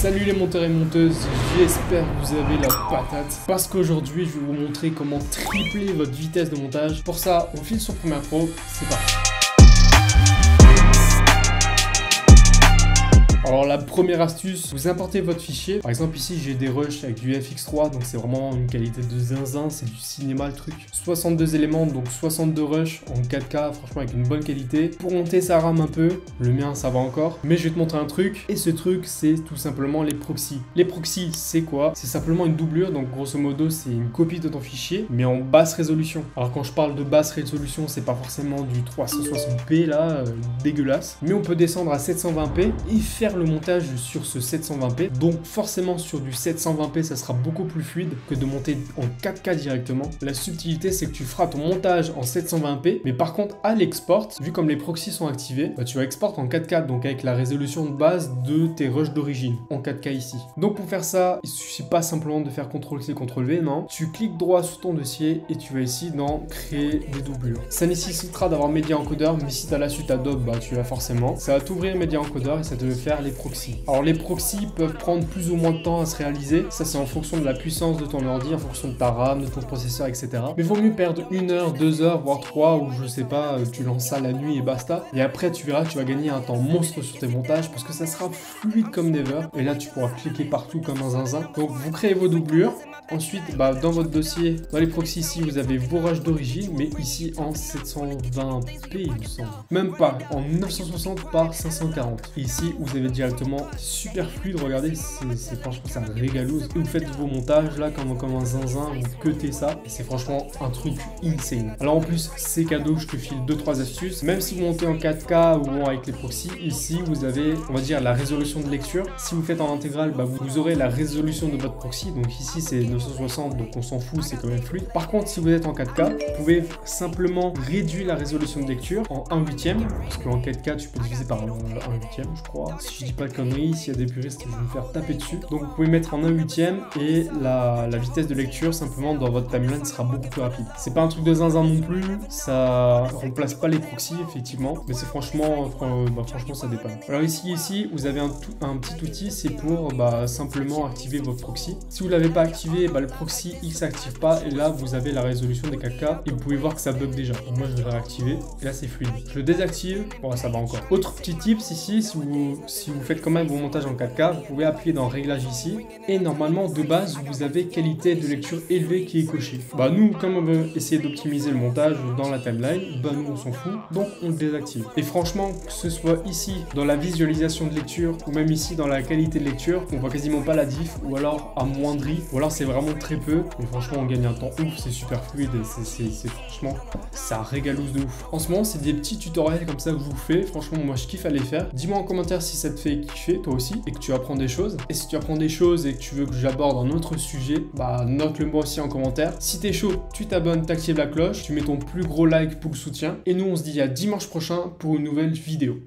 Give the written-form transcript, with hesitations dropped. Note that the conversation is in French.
Salut les monteurs et monteuses, j'espère que vous avez la patate parce qu'aujourd'hui je vais vous montrer comment tripler votre vitesse de montage. Pour ça, on file sur Premiere Pro, c'est parti. Alors la première astuce, vous importez votre fichier. Par exemple ici j'ai des rushs avec du FX3, donc c'est vraiment une qualité de zinzin, c'est du cinéma le truc. 62 éléments, donc 62 rushs en 4K, franchement avec une bonne qualité. Pour monter ça rame un peu, le mien ça va encore. Mais je vais te montrer un truc, et ce truc c'est tout simplement les proxys. Les proxys c'est quoi? C'est simplement une doublure, donc grosso modo c'est une copie de ton fichier, mais en basse résolution. Alors quand je parle de basse résolution, c'est pas forcément du 360p là, dégueulasse. Mais on peut descendre à 720p et faire le montage sur ce 720p, donc forcément sur du 720p ça sera beaucoup plus fluide que de monter en 4K directement. La subtilité c'est que tu feras ton montage en 720p, mais par contre à l'export, vu comme les proxys sont activés, tu vas exporter en 4K, donc avec la résolution de base de tes rushs d'origine en 4K ici. Donc pour faire ça, il suffit pas simplement de faire CTRL-C, CTRL-V, non, tu cliques droit sur ton dossier et tu vas ici dans créer des doublures. Ça nécessitera d'avoir Media Encoder, mais si tu as la suite Adobe, bah tu l'as forcément. Ça va t'ouvrir Media Encoder et ça te faire les proxys. Alors les proxys peuvent prendre plus ou moins de temps à se réaliser, ça c'est en fonction de la puissance de ton ordi, en fonction de ta RAM, de ton processeur, etc. Mais vaut mieux perdre 1 heure, 2 heures, voire 3, ou je sais pas, tu lances ça la nuit et basta. Et après tu verras, tu vas gagner un temps monstre sur tes montages parce que ça sera fluide comme never. Et là tu pourras cliquer partout comme un zinzin. Donc vous créez vos doublures. Ensuite, dans votre dossier, dans les proxys ici, vous avez vos rushs d'origine, mais ici en 720p, il me semble. Même pas, en 960 par 540. Et ici, vous avez directement super fluide, regardez, c'est franchement, c'est un régalouse. Et vous faites vos montages là, comme un zinzin, vous cutez ça, et c'est franchement un truc insane. Alors en plus, c'est cadeau, je te file 2-3 astuces. Même si vous montez en 4K ou avec les proxys, ici, vous avez, on va dire, la résolution de lecture. Si vous faites en intégrale, vous aurez la résolution de votre proxy. Donc ici, c'est 960, donc on s'en fout, c'est quand même fluide. Par contre, si vous êtes en 4K, vous pouvez simplement réduire la résolution de lecture en 1/8, parce qu'en 4K, tu peux diviser par 1/8, je crois. Si je dis pas de conneries, s'il y a des puristes, je vais me faire taper dessus. Donc vous pouvez mettre en 1/8 et la vitesse de lecture, simplement, dans votre timeline sera beaucoup plus rapide. C'est pas un truc de zinzin non plus, ça remplace pas les proxys, effectivement, mais c'est franchement, franchement, ça dépanne. Alors ici, vous avez un petit outil, c'est pour simplement activer votre proxy. Si vous l'avez pas activé, le proxy il s'active pas et là vous avez la résolution des 4K et vous pouvez voir que ça bug déjà. Donc moi je vais réactiver et là c'est fluide. Je le désactive, bon ça va encore. Autre petit tips ici, si vous faites quand même vos montages en 4K, vous pouvez appuyer dans réglages ici et normalement de base vous avez qualité de lecture élevée qui est cochée. Nous comme on veut essayer d'optimiser le montage dans la timeline, nous on s'en fout, donc on le désactive. Et franchement, que ce soit ici dans la visualisation de lecture ou même ici dans la qualité de lecture, on voit quasiment pas la diff ou alors amoindri, ou alors c'est vraiment très peu, mais franchement on gagne un temps ouf, c'est super fluide et c'est franchement ça régalouse de ouf. En ce moment c'est des petits tutoriels comme ça que je vous fais, franchement moi je kiffe à les faire. Dis-moi en commentaire si ça te fait kiffer toi aussi et que tu apprends des choses. Et si tu apprends des choses et que tu veux que j'aborde un autre sujet, note-le moi aussi en commentaire. Si t'es chaud, tu t'abonnes, t'actives la cloche, tu mets ton plus gros like pour le soutien. Et nous on se dit à dimanche prochain pour une nouvelle vidéo.